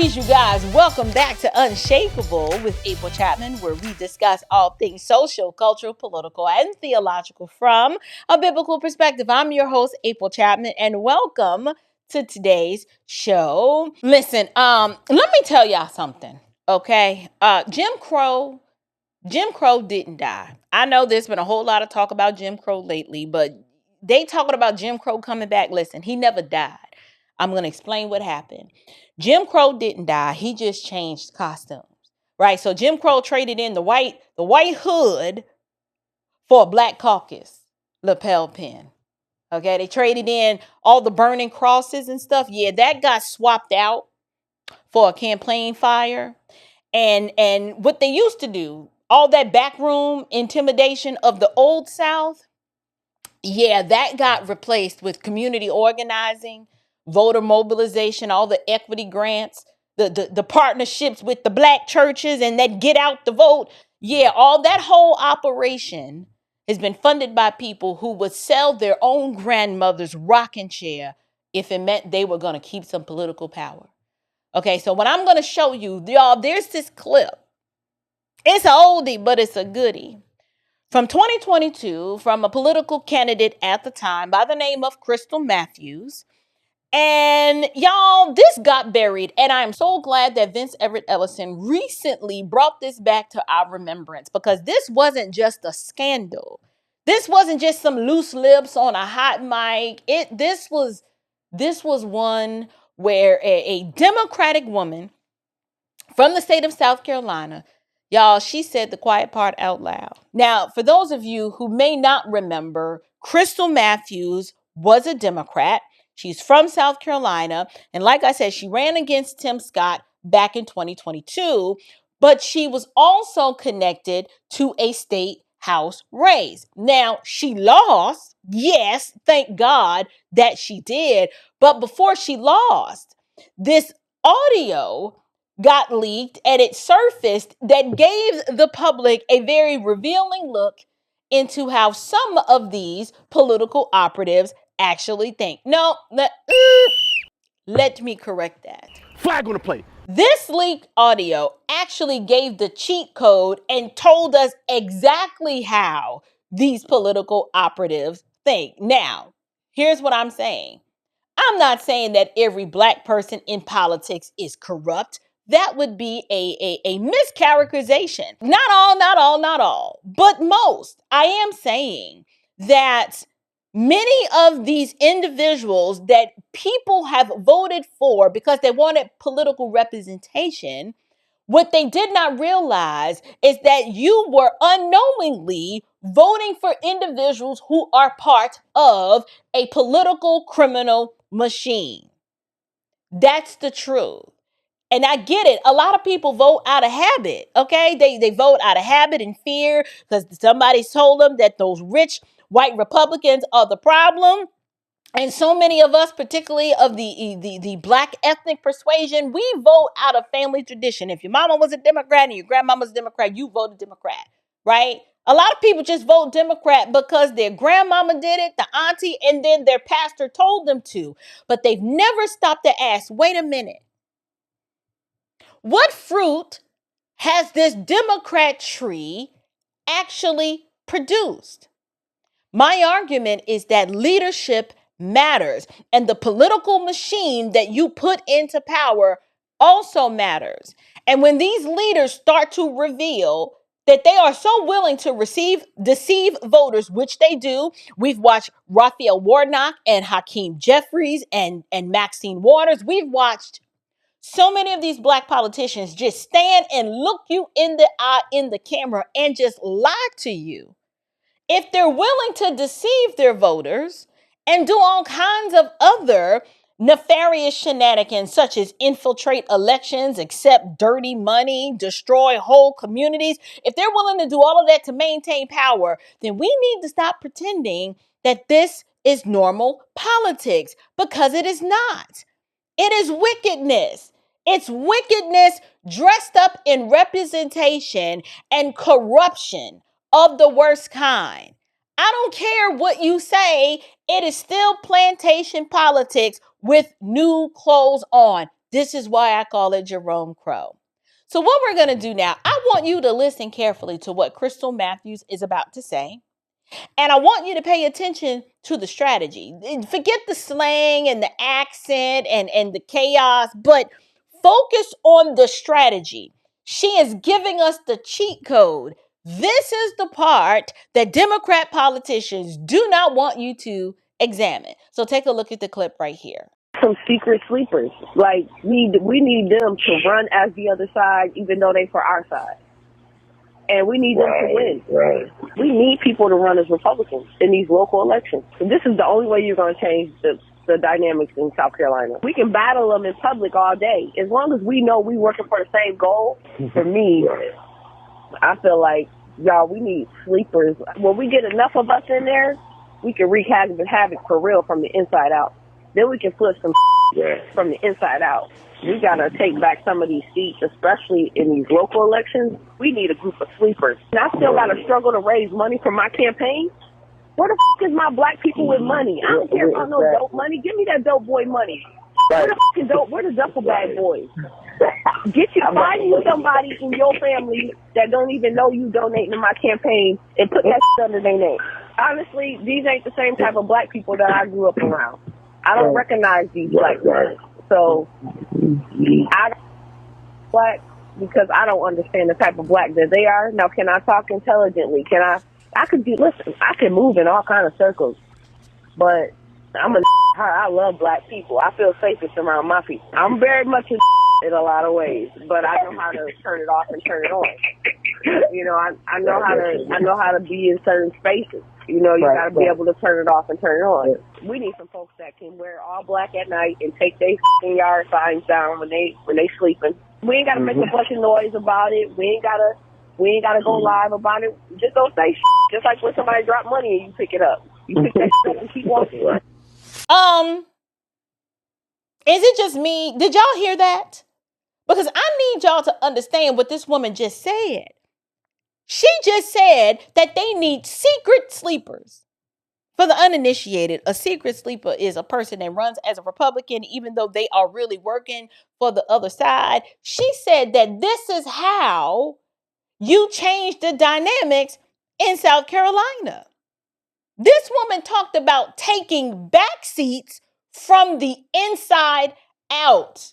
peace, you guys. Welcome back to Unshakable with April Chapman, where we discuss all things social, cultural, political, and theological from a biblical perspective. I'm your host, April Chapman, and welcome to today's show. Listen, let me tell y'all something, okay? Jim Crow didn't die. I know there's been a whole lot of talk about Jim Crow lately, but they talking about Jim Crow coming back. Listen, he never died. I'm going to explain what happened. Jim Crow didn't die. He just changed costumes, right? So Jim Crow traded in the white hood for a black caucus lapel pin. Okay, they traded in all the burning crosses and stuff. Yeah, that got swapped out for a campaign fire. And what they used to do, all that backroom intimidation of the old South, yeah, that got replaced with community organizing, voter mobilization, all the equity grants, the partnerships with the black churches and that get out the vote. Yeah, all that whole operation has been funded by people who would sell their own grandmother's rocking chair if it meant they were going to keep some political power. Okay, so what I'm going to show you, y'all, there's this clip. It's an oldie, but it's a goodie. From 2022, from a political candidate at the time by the name of Krystal Matthews. And y'all, this got buried. And I am so glad that Vince Everett Ellison recently brought this back to our remembrance, because this wasn't just a scandal. This wasn't just some loose lips on a hot mic. This was one where a Democratic woman from the state of South Carolina, y'all, she said the quiet part out loud. Now, for those of you who may not remember, Krystal Matthews was a Democrat. She's from South Carolina. And like I said, she ran against Tim Scott back in 2022, but she was also connected to a state house race. Now, she lost. Yes, thank God that she did. But before she lost, this audio got leaked and it surfaced that gave the public a very revealing look into how some of these political operatives actually think. No, let me correct that. Flag on the play. This leaked audio actually gave the cheat code and told us exactly how these political operatives think. Now, here's what I'm saying. I'm not saying that every black person in politics is corrupt. That would be a mischaracterization. Not all, but most. I am saying that many of these individuals that people have voted for because they wanted political representation, what they did not realize is that you were unknowingly voting for individuals who are part of a political criminal machine. That's the truth. And I get it. A lot of people vote out of habit, okay? They vote out of habit and fear because somebody told them that those rich white Republicans are the problem. And so many of us, particularly of the black ethnic persuasion, we vote out of family tradition. If your mama was a Democrat and your grandmama was a Democrat, you voted Democrat, right? A lot of people just vote Democrat because their grandmama did it, the auntie, and then their pastor told them to. But they've never stopped to ask, wait a minute. What fruit has this Democrat tree actually produced? My argument is that leadership matters, and the political machine that you put into power also matters. And when these leaders start to reveal that they are so willing to deceive voters, which they do. We've watched Raphael Warnock and Hakeem Jeffries and Maxine Waters. We've watched so many of these black politicians just stand and look you in the eye, in the camera, and just lie to you. If they're willing to deceive their voters and do all kinds of other nefarious shenanigans, such as infiltrate elections, accept dirty money, destroy whole communities, if they're willing to do all of that to maintain power, then we need to stop pretending that this is normal politics, because it is not. It is wickedness. It's wickedness dressed up in representation and corruption of the worst kind. I don't care what you say. It is still plantation politics with new clothes on. This is why I call it Jerome Crow. So what we're going to do now, I want you to listen carefully to what Krystal Matthews is about to say. And I want you to pay attention to the strategy. Forget the slang and the accent and the chaos, but focus on the strategy. She is giving us the cheat code. This is the part that Democrat politicians do not want you to examine. So take a look at the clip right here. Some secret sleepers. Like, we need them to run as the other side, even though they for our side. And we need them to win. Right. We need people to run as Republicans in these local elections. And this is the only way you're going to change the dynamics in South Carolina. We can battle them in public all day. As long as we know we're working for the same goal, for me, I feel like, y'all, we need sleepers. When we get enough of us in there, we can wreak havoc for real from the inside out. Then we can flip some from the inside out. We got to take back some of these seats, especially in these local elections. We need a group of sleepers. And I still got to struggle to raise money for my campaign. Where the is my black people with money? I don't care about no dope money. Give me that dope boy money. Where the duffel bag boys? Find you somebody in your family that don't even know you donating to my campaign and put that under their name. Honestly, these ain't the same type of black people that I grew up around. I don't recognize these black people. So I black because I don't understand the type of black that they are. Now, can I talk intelligently? I can move in all kind of circles, but I love black people. I feel safest around my people. I'm very much in a lot of ways, but I know how to turn it off and turn it on. You know, I know how to be in certain spaces. You know, you got to be able to turn it off and turn it on. We need some folks that can wear all black at night and take their yard signs down when they sleeping. We ain't got to make a bunch of noise about it. We ain't got to go live about it. Just don't say just like when somebody drop money and you pick it up. You pick that up and keep walking. Is it just me? Did y'all hear that? Because I need y'all to understand what this woman just said. She just said that they need secret sleepers. For the uninitiated, a secret sleeper is a person that runs as a Republican, even though they are really working for the other side. She said that this is how you change the dynamics in South Carolina. This woman talked about taking back seats from the inside out.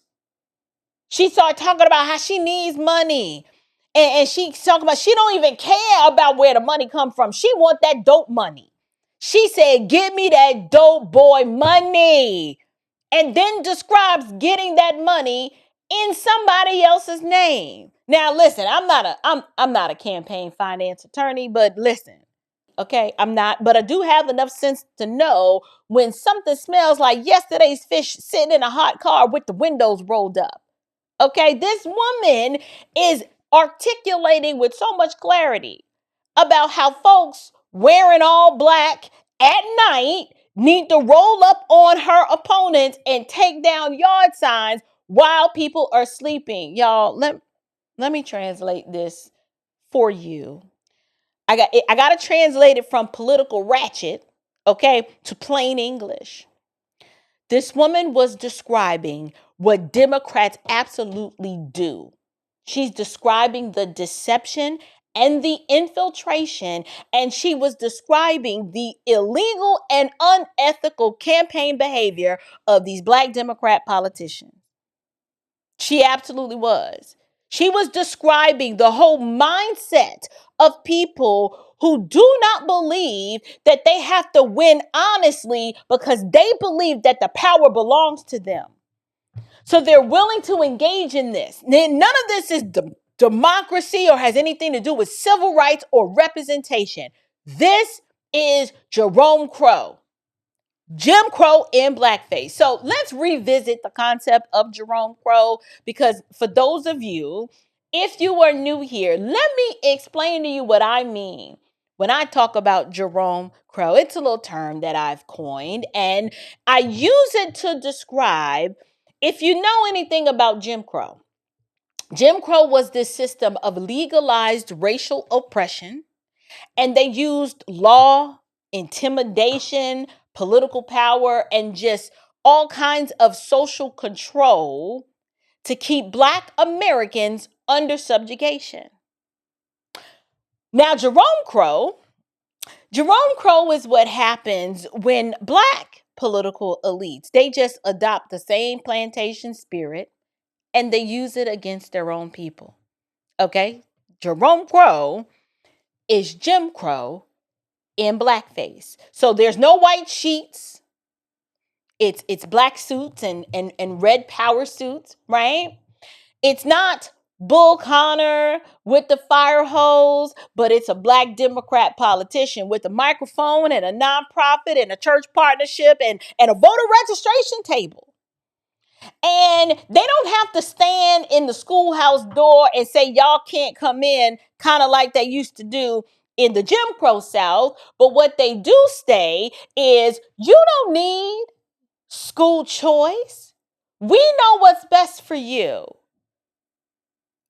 She started talking about how she needs money. And she's talking about she don't even care about where the money come from. She want that dope money. She said, give me that dope boy money. And then describes getting that money in somebody else's name. Now, listen, I'm not a campaign finance attorney, but listen, okay, I'm not, but I do have enough sense to know when something smells like yesterday's fish sitting in a hot car with the windows rolled up. Okay, this woman is articulating with so much clarity about how folks wearing all black at night need to roll up on her opponents and take down yard signs while people are sleeping. Y'all, let me translate this for you. I got to translate it from political ratchet, okay, to plain English. This woman was describing what Democrats absolutely do. She's describing the deception and the infiltration, and she was describing the illegal and unethical campaign behavior of these Black Democrat politicians. She absolutely was. She was describing the whole mindset of people who do not believe that they have to win honestly because they believe that the power belongs to them. So they're willing to engage in this. None of this is democracy or has anything to do with civil rights or representation. This is Jerome Crow. Jim Crow in blackface. So let's revisit the concept of Jerome Crow, because for those of you, if you are new here, let me explain to you what I mean when I talk about Jerome Crow. It's a little term that I've coined, and I use it to describe, if you know anything about Jim Crow. Jim Crow was this system of legalized racial oppression, and they used law, intimidation, political power, and just all kinds of social control to keep Black Americans under subjugation. Now, Jerome Crow is what happens when Black political elites, they just adopt the same plantation spirit and they use it against their own people. Okay? Jerome Crow is Jim Crow in blackface. So there's no white sheets. It's black suits and red power suits, right? It's not Bull Connor with the fire hose, but it's a Black Democrat politician with a microphone and a nonprofit and a church partnership and a voter registration table. And they don't have to stand in the schoolhouse door and say, y'all can't come in, kind of like they used to do in the Jim Crow South. But what they do say is, you don't need school choice. We know what's best for you.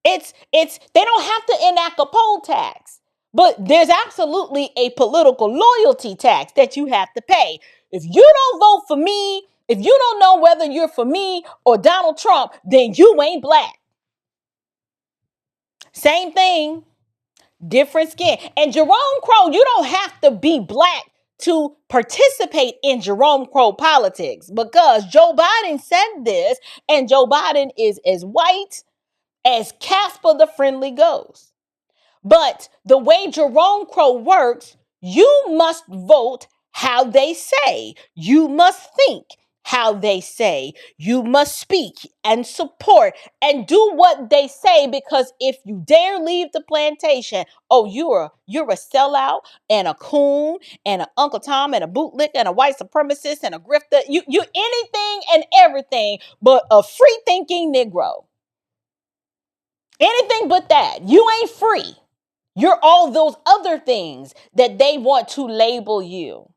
It's they don't have to enact a poll tax, but there's absolutely a political loyalty tax that you have to pay. If you don't vote for me, if you don't know whether you're for me or Donald Trump, then you ain't Black. Same thing, different skin. And Jerome Crow, you don't have to be Black to participate in Jerome Crow politics, because Joe Biden said this, and Joe Biden is as white as Casper the Friendly Ghost. But the way Jerome Crow works, you must vote how they say. You must think how they say. You must speak and support and do what they say, because if you dare leave the plantation, oh, you're a sellout and a coon and an Uncle Tom and a bootlicker and a white supremacist and a grifter. You anything and everything but a free thinking Negro. Anything but that. You ain't free. You're all those other things that they want to label you.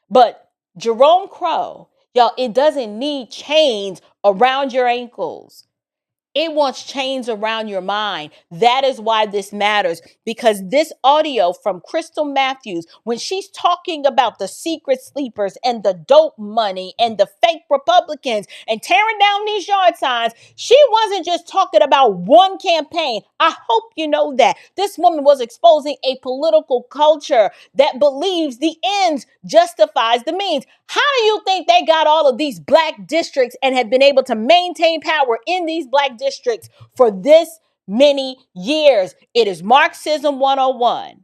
But Jerome Crow, y'all, it doesn't need chains around your ankles. It wants chains around your mind. That is why this matters, because this audio from Krystal Matthews, when she's talking about the secret sleepers and the dope money and the fake Republicans and tearing down these yard signs, she wasn't just talking about one campaign. I hope you know that. This woman was exposing a political culture that believes the ends justifies the means. How do you think they got all of these Black districts and have been able to maintain power in these Black districts for this many years? It is Marxism 101.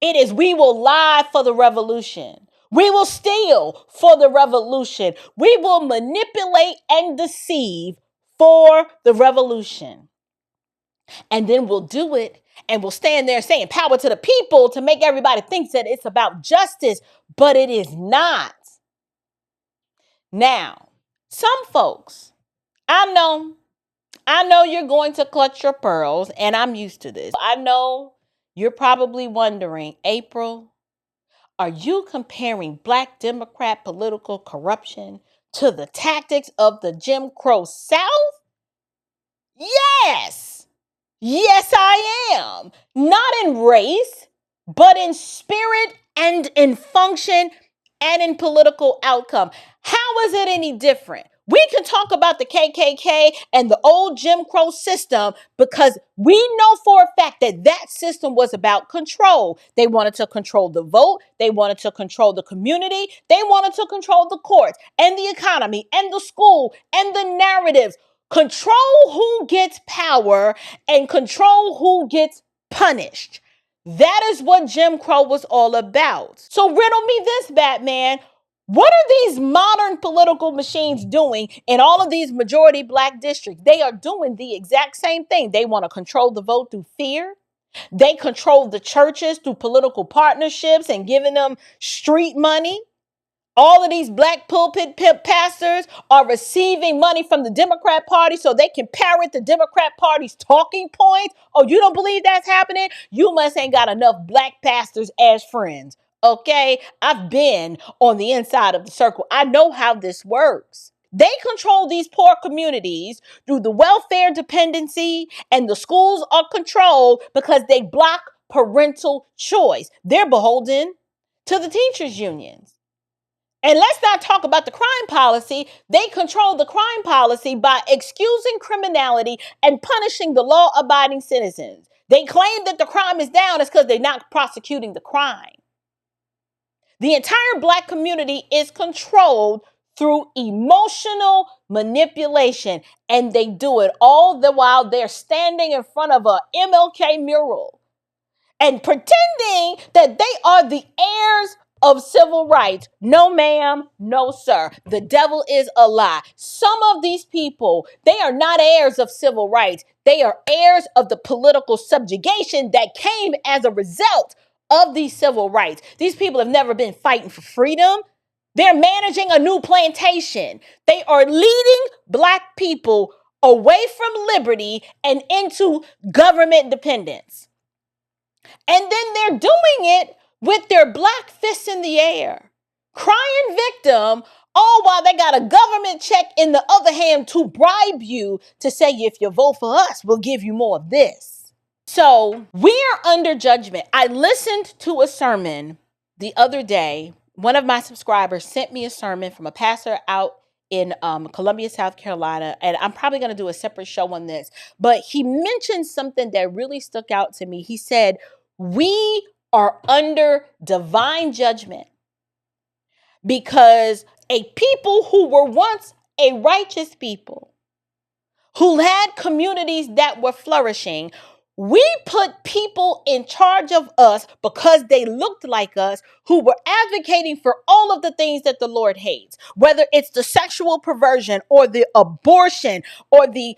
It is, we will lie for the revolution. We will steal for the revolution. We will manipulate and deceive for the revolution. And then we'll do it, and we'll stand there saying power to the people to make everybody think that it's about justice, but it is not. Now, some folks, I know you're going to clutch your pearls, and I'm used to this. I know you're probably wondering, April, are you comparing Black Democrat political corruption to the tactics of the Jim Crow South? Yes. Yes, I am. Not in race, but in spirit and in function and in political outcome. How is it any different? We can talk about the KKK and the old Jim Crow system, because we know for a fact that that system was about control. They wanted to control the vote. They wanted to control the community. They wanted to control the courts and the economy and the school and the narratives. Control who gets power and control who gets punished. That is what Jim Crow was all about. So riddle me this, Batman. What are these modern political machines doing in all of these majority Black districts? They are doing the exact same thing. They want to control the vote through fear. They control the churches through political partnerships and giving them street money. All of these Black pulpit pastors are receiving money from the Democrat Party so they can parrot the Democrat Party's talking points. Oh, you don't believe that's happening? You must ain't got enough Black pastors as friends. Okay, I've been on the inside of the circle. I know how this works. They control these poor communities through the welfare dependency, and the schools are controlled because they block parental choice. They're beholden to the teachers' unions. And let's not talk about the crime policy. They control the crime policy by excusing criminality and punishing the law-abiding citizens. They claim that the crime is down is because they're not prosecuting the crime. The entire Black community is controlled through emotional manipulation, and they do it all the while they're standing in front of a MLK mural and pretending that they are the heirs of civil rights. No, ma'am, no, sir. The devil is a lie. Some of these people, they are not heirs of civil rights. They are heirs of the political subjugation that came as a result of these civil rights. These people have never been fighting for freedom. They're managing a new plantation. They are leading Black people away from liberty and into government dependence. And then they're doing it with their Black fists in the air, crying victim, all while they got a government check in the other hand to bribe you to say, if you vote for us, we'll give you more of this. So we are under judgment. I listened to a sermon the other day. One of my subscribers sent me a sermon from a pastor out in Columbia, South Carolina, and I'm probably going to do a separate show on this, but he mentioned something that really stuck out to me. He said, we are under divine judgment because a people who were once a righteous people, who had communities that were flourishing, we put people in charge of us because they looked like us, who were advocating for all of the things that the Lord hates, whether it's the sexual perversion or the abortion or the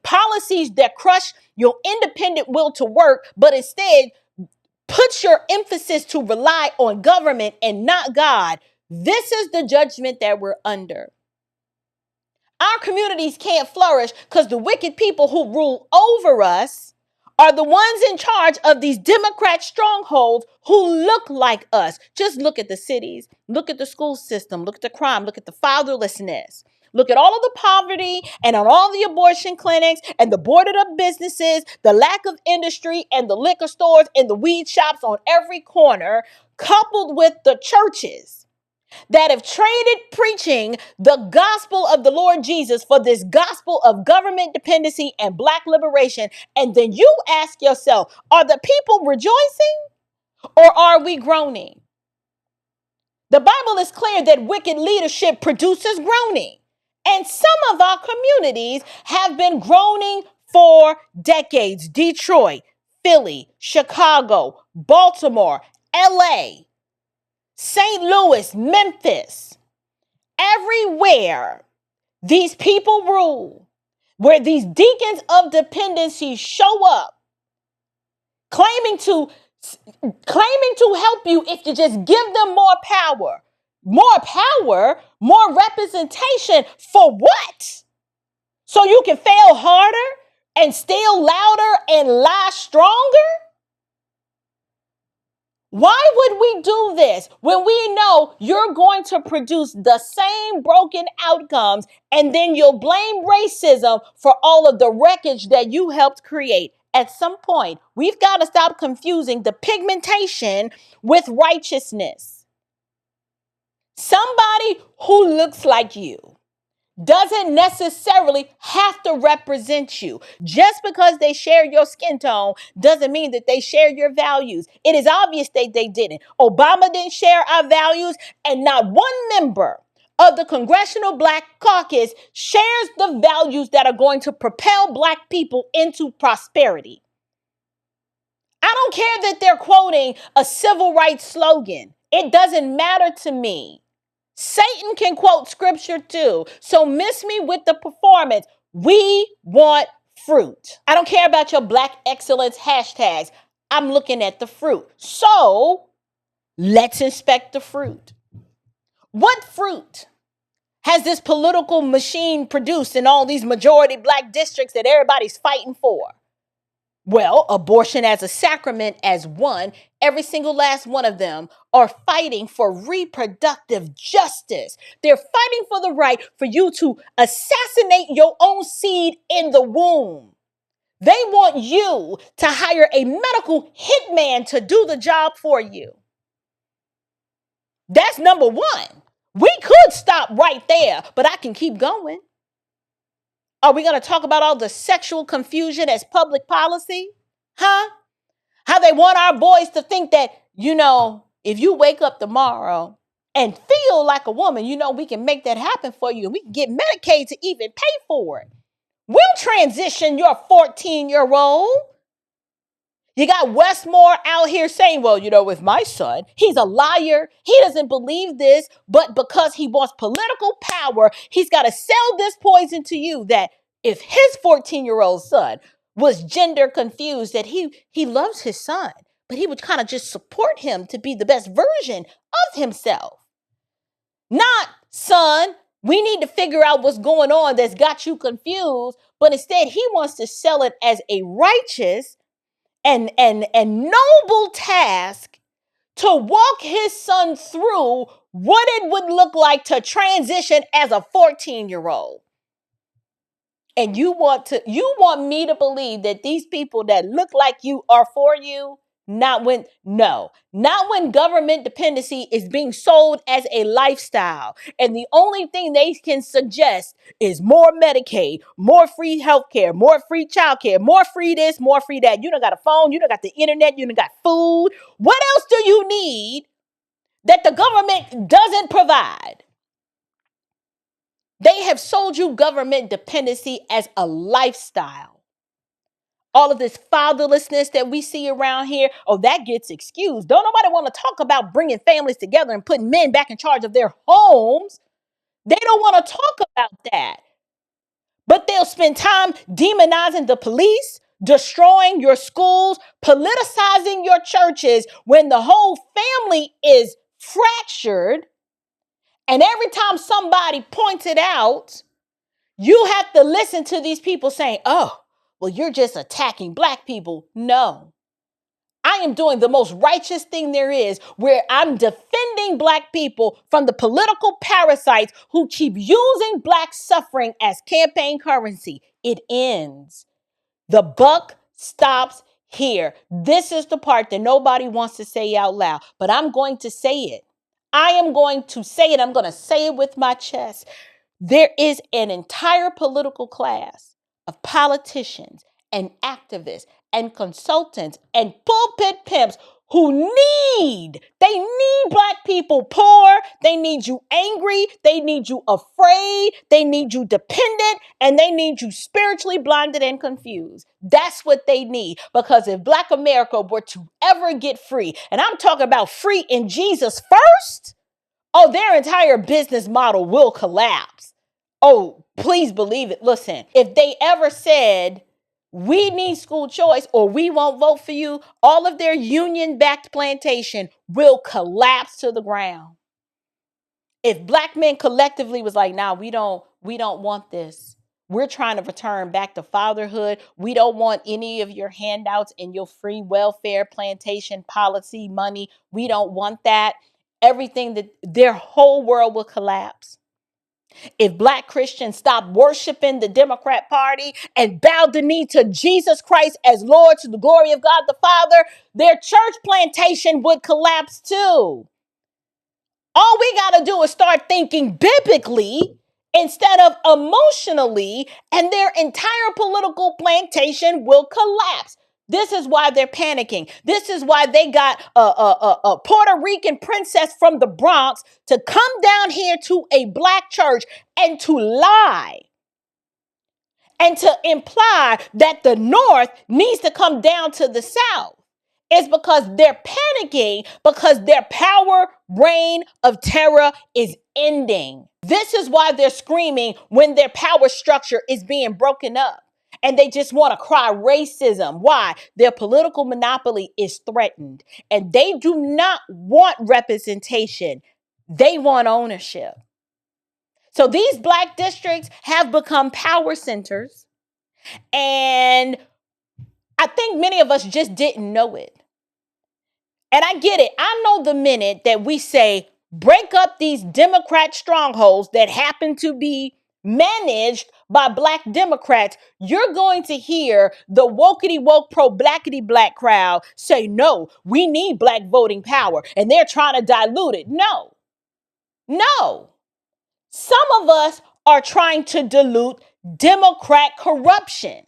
policies that crush your independent will to work, but instead put your emphasis to rely on government and not God. This is the judgment that we're under. Our communities can't flourish because the wicked people who rule over us are the ones in charge of these Democrat strongholds who look like us. Just look at the cities, look at the school system, look at the crime, look at the fatherlessness. Look at all of the poverty and on all the abortion clinics and the boarded up businesses, the lack of industry and the liquor stores and the weed shops on every corner, coupled with the churches that have traded preaching the gospel of the Lord Jesus for this gospel of government dependency and Black liberation. And then you ask yourself, are the people rejoicing or are we groaning? The Bible is clear that wicked leadership produces groaning. And some of our communities have been groaning for decades. Detroit, Philly, Chicago, Baltimore, LA, St. Louis, Memphis, everywhere these people rule, where these deacons of dependency show up, claiming to help you if you just give them more power. More power, more representation for what? So you can fail harder and steal louder and lie stronger? Why would we do this when we know you're going to produce the same broken outcomes and then you'll blame racism for all of the wreckage that you helped create? At some point, we've got to stop confusing the pigmentation with righteousness. Somebody who looks like you doesn't necessarily have to represent you. Just because they share your skin tone doesn't mean that they share your values. It is obvious that they didn't. Obama didn't share our values, and not one member of the Congressional Black Caucus shares the values that are going to propel Black people into prosperity. I don't care that they're quoting a civil rights slogan. It doesn't matter to me. Satan can quote scripture too. So miss me with the performance. We want fruit. I don't care about your Black excellence hashtags. I'm looking at the fruit. So let's inspect the fruit. What fruit has this political machine produced in all these majority Black districts that everybody's fighting for? Well, abortion as a sacrament as one, every single last one of them are fighting for reproductive justice. They're fighting for the right for you to assassinate your own seed in the womb. They want you to hire a medical hitman to do the job for you. That's number one. We could stop right there, but I can keep going. Are we going to talk about all the sexual confusion as public policy? Huh? How they want our boys to think that, if you wake up tomorrow and feel like a woman, we can make that happen for you. And we can get Medicaid to even pay for it. We'll transition your 14-year-old. You got Westmore out here saying, well, with my son, he's a liar. He doesn't believe this, but because he wants political power, he's got to sell this poison to you that if his 14-year-old son was gender confused, that he loves his son, but he would kind of just support him to be the best version of himself. Not, son, we need to figure out what's going on that's got you confused, but instead he wants to sell it as a righteous and noble task to walk his son through what it would look like to transition as a 14-year-old. And you want me to believe that these people that look like you are for you? Not when government dependency is being sold as a lifestyle. And the only thing they can suggest is more Medicaid, more free healthcare, more free childcare, more free this, more free that. You done got a phone, you done got the internet, you done got food. What else do you need that the government doesn't provide? They have sold you government dependency as a lifestyle. All of this fatherlessness that we see around here, that gets excused. Don't nobody want to talk about bringing families together and putting men back in charge of their homes. They don't want to talk about that. But they'll spend time demonizing the police, destroying your schools, politicizing your churches when the whole family is fractured. And every time somebody points it out, you have to listen to these people saying, oh, well, you're just attacking Black people. No, I am doing the most righteous thing there is, where I'm defending Black people from the political parasites who keep using Black suffering as campaign currency. It ends. The buck stops here. This is the part that nobody wants to say out loud, but I'm going to say it. I am going to say it. I'm going to say it with my chest. There is an entire political class of politicians and activists and consultants and pulpit pimps who need Black people poor. They need you angry. They need you afraid. They need you dependent, and they need you spiritually blinded and confused. That's what they need, because if Black America were to ever get free, and I'm talking about free in Jesus first, their entire business model will collapse. Oh, please believe it. Listen, if they ever said, we need school choice or we won't vote for you, all of their union-backed plantation will collapse to the ground. If Black men collectively was like, nah, we don't want this. We're trying to return back to fatherhood. We don't want any of your handouts and your free welfare plantation policy money. We don't want that. Everything, that their whole world will collapse. If Black Christians stop worshiping the Democrat Party and bow the knee to Jesus Christ as Lord, to the glory of God the Father, their church plantation would collapse too. All we got to do is start thinking biblically instead of emotionally, and their entire political plantation will collapse. This is why they're panicking. This is why they got a Puerto Rican princess from the Bronx to come down here to a Black church and to lie and to imply that the North needs to come down to the South. It's because they're panicking, because their power reign of terror is ending. This is why they're screaming when their power structure is being broken up. And they just want to cry racism. Why? Their political monopoly is threatened. And they do not want representation. They want ownership. So these Black districts have become power centers. And I think many of us just didn't know it. And I get it. I know the minute that we say, break up these Democrat strongholds that happen to be managed by Black Democrats, you're going to hear the wokety woke pro-blackety black crowd say, no, we need Black voting power. And they're trying to dilute it. No, No. Some of us are trying to dilute Democrat corruption.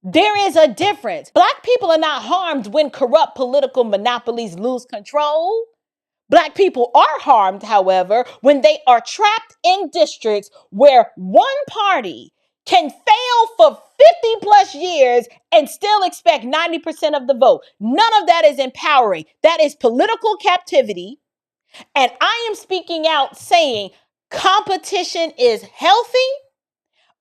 There is a difference. Black people are not harmed when corrupt political monopolies lose control. Black people are harmed, however, when they are trapped in districts where one party can fail for 50 plus years and still expect 90% of the vote. None of that is empowering. That is political captivity. And I am speaking out saying competition is healthy,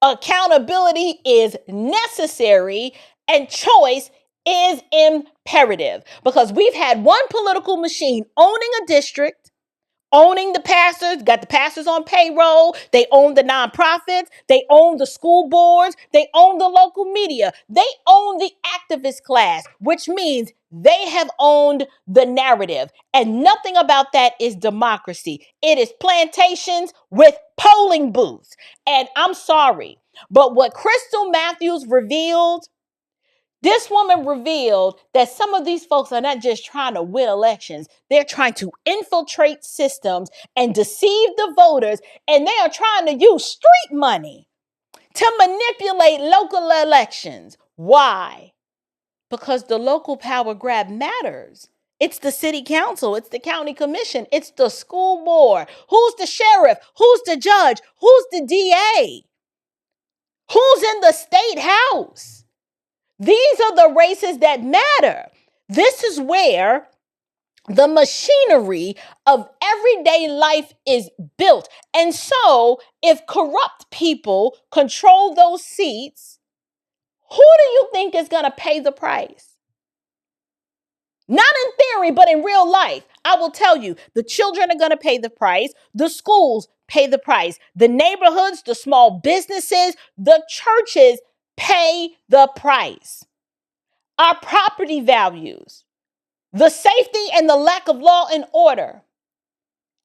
accountability is necessary, and choice is imperative. Because we've had one political machine owning a district, owning the pastors, got the pastors on payroll. They own the nonprofits. They own the school boards. They own the local media. They own the activist class, which means they have owned the narrative. And nothing about that is democracy. It is plantations with polling booths. And I'm sorry, but what Krystal Matthews revealed, this woman revealed that some of these folks are not just trying to win elections. They're trying to infiltrate systems and deceive the voters. And they are trying to use street money to manipulate local elections. Why? Because the local power grab matters. It's the city council. It's the county commission. It's the school board. Who's the sheriff? Who's the judge? Who's the DA? Who's in the state house? These are the races that matter. This is where the machinery of everyday life is built. And so, if corrupt people control those seats, who do you think is going to pay the price? Not in theory, but in real life. I will tell you, the children are going to pay the price. The schools pay the price. The neighborhoods, the small businesses, the churches pay the price. Our property values, the safety and the lack of law and order.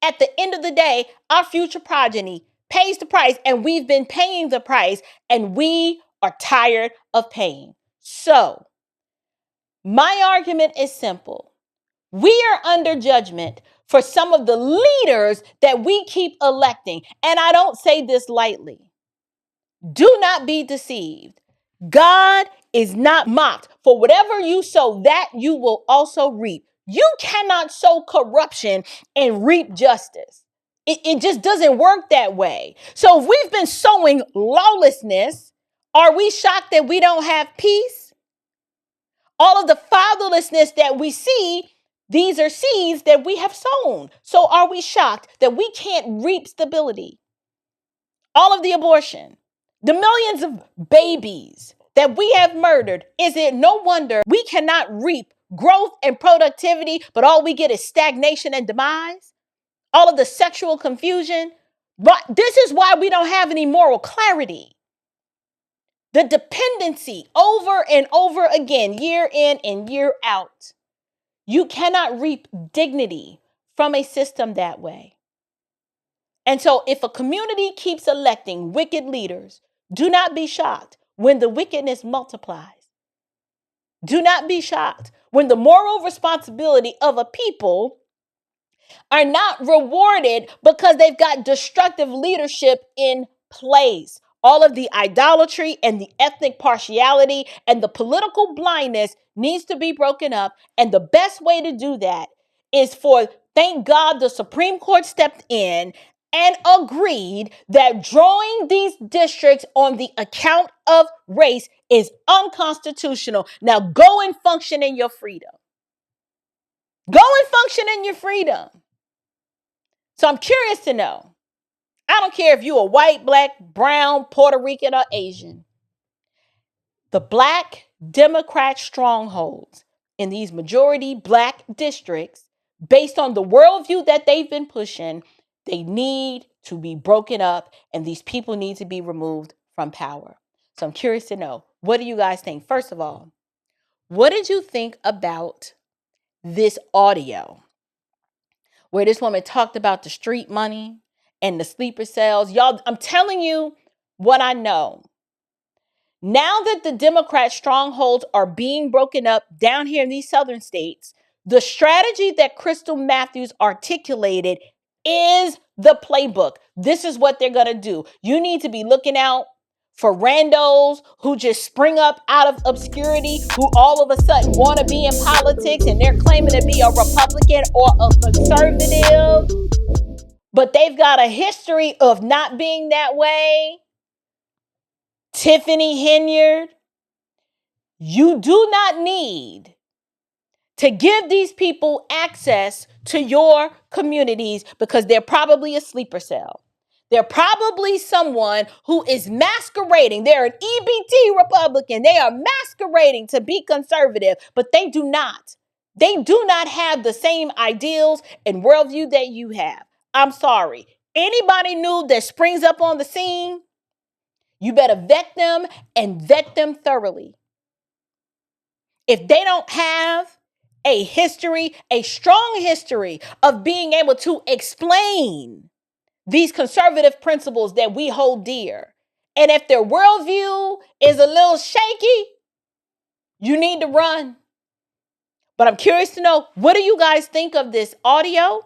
At the end of the day, our future progeny pays the price, and we've been paying the price, and we are tired of paying. So, my argument is simple. We are under judgment for some of the leaders that we keep electing, and I don't say this lightly. Do not be deceived. God is not mocked. For whatever you sow, that you will also reap. You cannot sow corruption and reap justice. It just doesn't work that way. So if we've been sowing lawlessness, are we shocked that we don't have peace? All of the fatherlessness that we see, these are seeds that we have sown. So are we shocked that we can't reap stability? All of the abortion, the millions of babies that we have murdered, is it no wonder we cannot reap growth and productivity, but all we get is stagnation and demise? All of the sexual confusion. But this is why we don't have any moral clarity. The dependency over and over again, year in and year out. You cannot reap dignity from a system that way. And so if a community keeps electing wicked leaders, do not be shocked when the wickedness multiplies. Do not be shocked when the moral responsibility of a people are not rewarded because they've got destructive leadership in place. All of the idolatry and the ethnic partiality and the political blindness needs to be broken up. And the best way to do that is for, thank God, the Supreme Court stepped in and agreed that drawing these districts on the account of race is unconstitutional. Now go and function in your freedom. Go and function in your freedom. So I'm curious to know. I don't care if you're a white, black, brown, Puerto Rican, or Asian. The black Democrat strongholds in these majority black districts, based on the worldview that they've been pushing, they need to be broken up, and these people need to be removed from power. So I'm curious to know, what do you guys think? First of all, what did you think about this audio where this woman talked about the street money and the sleeper cells? Y'all, I'm telling you what I know. Now that the Democrat strongholds are being broken up down here in these southern states, the strategy that Krystal Matthews articulated is the playbook. This is what they're going to do. You need to be looking out for randos who just spring up out of obscurity, who all of a sudden want to be in politics and they're claiming to be a Republican or a conservative, but they've got a history of not being that way. Tiffany Henyard, you do not need to give these people access to your communities because they're probably a sleeper cell. They're probably someone who is masquerading. They're an EBT Republican. They are masquerading to be conservative, but they do not. They do not have the same ideals and worldview that you have. I'm sorry. Anybody new that springs up on the scene, you better vet them and vet them thoroughly. If they don't have a history, a strong history of being able to explain these conservative principles that we hold dear, and if their worldview is a little shaky, you need to run. But I'm curious to know, what do you guys think of this audio?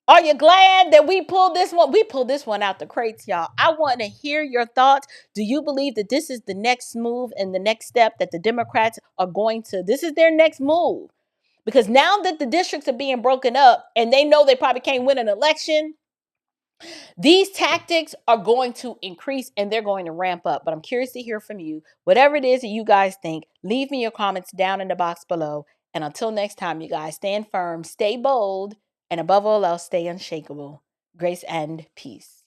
Are you glad that we pulled this one? We pulled this one out the crates, y'all. I want to hear your thoughts. Do you believe that this is the next move and the next step that the Democrats are going to? This is their next move. Because now that the districts are being broken up and they know they probably can't win an election, these tactics are going to increase and they're going to ramp up. But I'm curious to hear from you. Whatever it is that you guys think, leave me your comments down in the box below. And until next time, you guys, stand firm, stay bold, and above all else, stay unshakable. Grace and peace.